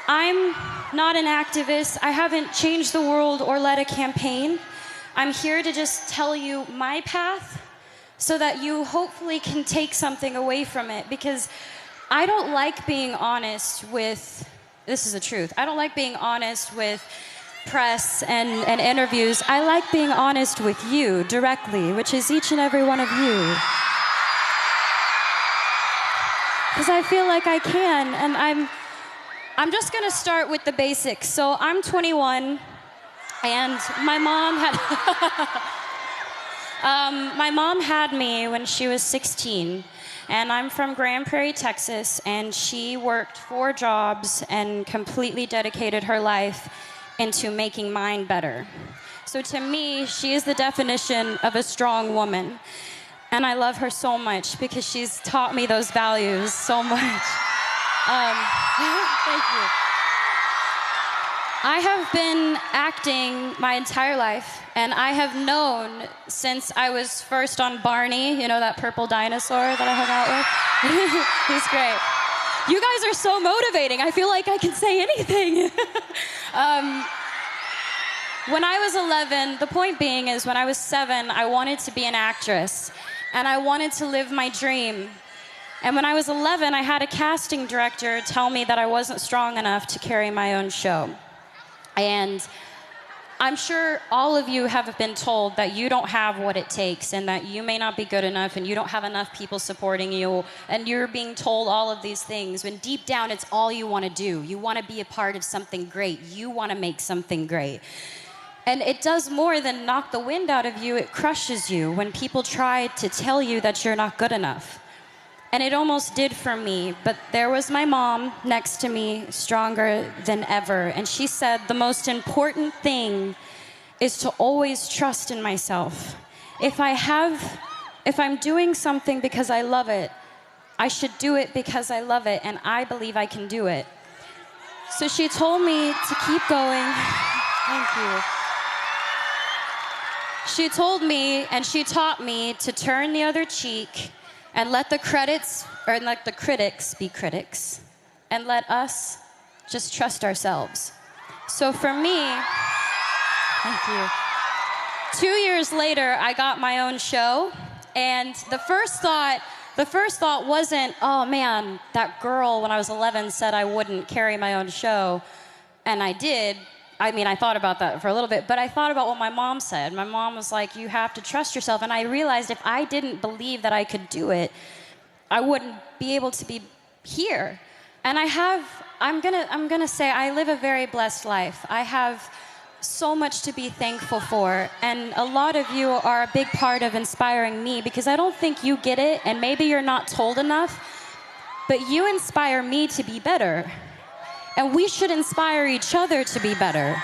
I'm not an activist. I haven't changed the world or led a campaign. I'm here to just tell you my path so that you hopefully can take something away from it, because I don't like being honest with, this is the truth, I don't like being honest with press and interviews. I like being honest with you directly, which is each and every one of you. Because I feel like I can, and I'm just gonna start with the basics. So I'm 21, and my mom had me when she was 16, and I'm from Grand Prairie, Texas, and she worked 4 jobs and completely dedicated her life into making mine better. So to me, she is the definition of a strong woman, and I love her so much because she's taught me those values so much. Thank you. I have been acting my entire life, and I have known since I was first on Barney, you know, that purple dinosaur that I hung out with? He's great. You guys are so motivating. I feel like I can say anything. When I was 11, the point being is when I was 7, I wanted to be an actress, and I wanted to live my dream. And when I was 11, I had a casting director tell me that I wasn't strong enough to carry my own show. And I'm sure all of you have been told that you don't have what it takes, and that you may not be good enough, and you don't have enough people supporting you, and you're being told all of these things when deep down it's all you want to do. You want to be a part of something great. You want to make something great. And it does more than knock the wind out of you. It crushes you when people try to tell you that you're not good enough. And it almost did for me, but there was my mom next to me, stronger than ever. And she said, the most important thing is to always trust in myself. If I'm doing something because I love it, I should do it because I love it, and I believe I can do it. So she told me to keep going. Thank you. She told me, and she taught me to turn the other cheek, and let the critics be critics, and let us just trust ourselves. So for me, thank you. 2 years later, I got my own show, and the first thought wasn't, oh man, that girl when I was 11 said I wouldn't carry my own show, and I did. I mean, I thought about that for a little bit, but I thought about what my mom said. My mom was like, you have to trust yourself. And I realized if I didn't believe that I could do it, I wouldn't be able to be here. And I'm gonna say I live a very blessed life. I have so much to be thankful for. And a lot of you are a big part of inspiring me, because I don't think you get it, and maybe you're not told enough, but you inspire me to be better. And we should inspire each other to be better.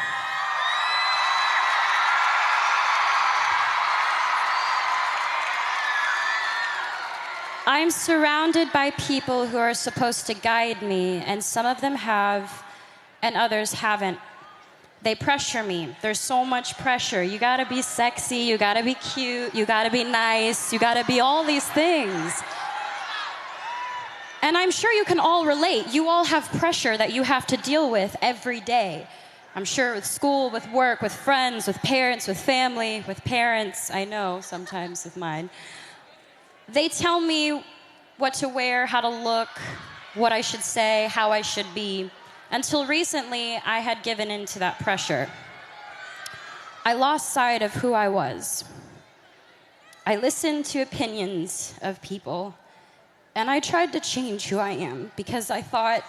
I'm surrounded by people who are supposed to guide me, and some of them have, and others haven't. They pressure me. There's so much pressure. You gotta be sexy, you gotta be cute, you gotta be nice, you gotta be all these things. And I'm sure you can all relate. You all have pressure that you have to deal with every day. I'm sure with school, with work, with friends, with parents, with family, with parents, I know sometimes with mine. They tell me what to wear, how to look, what I should say, how I should be. Until recently, I had given in to that pressure. I lost sight of who I was. I listened to opinions of people, and I tried to change who I am because I thought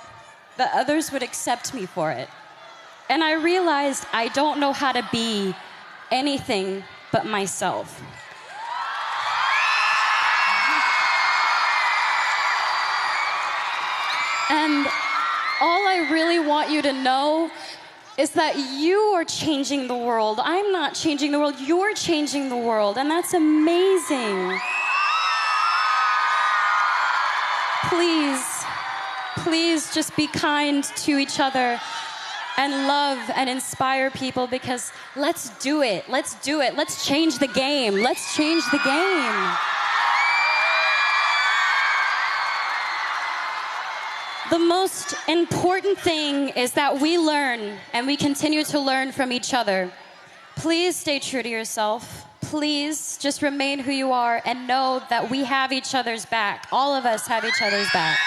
that others would accept me for it. And I realized I don't know how to be anything but myself. And all I really want you to know is that you are changing the world. I'm not changing the world, you're changing the world, and that's amazing. Please just be kind to each other and love and inspire people, because let's do it. Let's do it. Let's change the game. Let's change the game. The most important thing is that we learn and we continue to learn from each other. Please stay true to yourself. Please just remain who you are and know that we have each other's back. All of us have each other's back.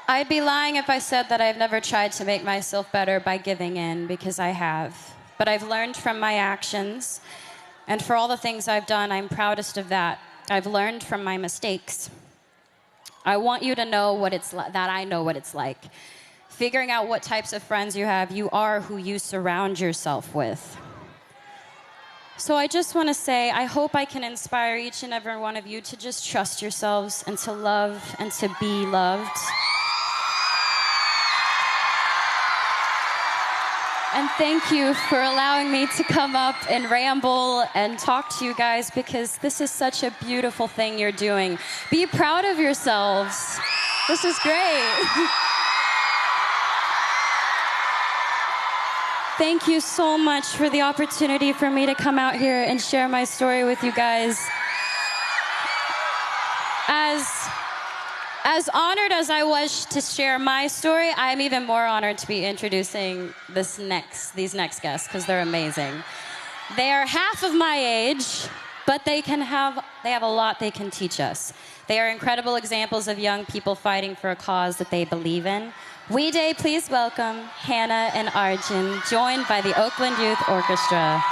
I'd be lying if I said that I've never tried to make myself better by giving in, because I have. But I've learned from my actions, and for all the things I've done, I'm proudest of that. I've learned from my mistakes. I want you to know what it's that I know what it's like. Figuring out what types of friends you have, you are who you surround yourself with. So I just want to say, I hope I can inspire each and every one of you to just trust yourselves and to love and to be loved. And thank you for allowing me to come up and ramble and talk to you guys, because this is such a beautiful thing you're doing. Be proud of yourselves. This is great. Thank you so much for the opportunity for me to come out here and share my story with you guys. As honored as I was to share my story, I'm even more honored to be introducing these next guests, because they're amazing. They are half of my age, but they have a lot they can teach us. They are incredible examples of young people fighting for a cause that they believe in. We Day, please welcome Hannah and Arjun, joined by the Oakland Youth Orchestra.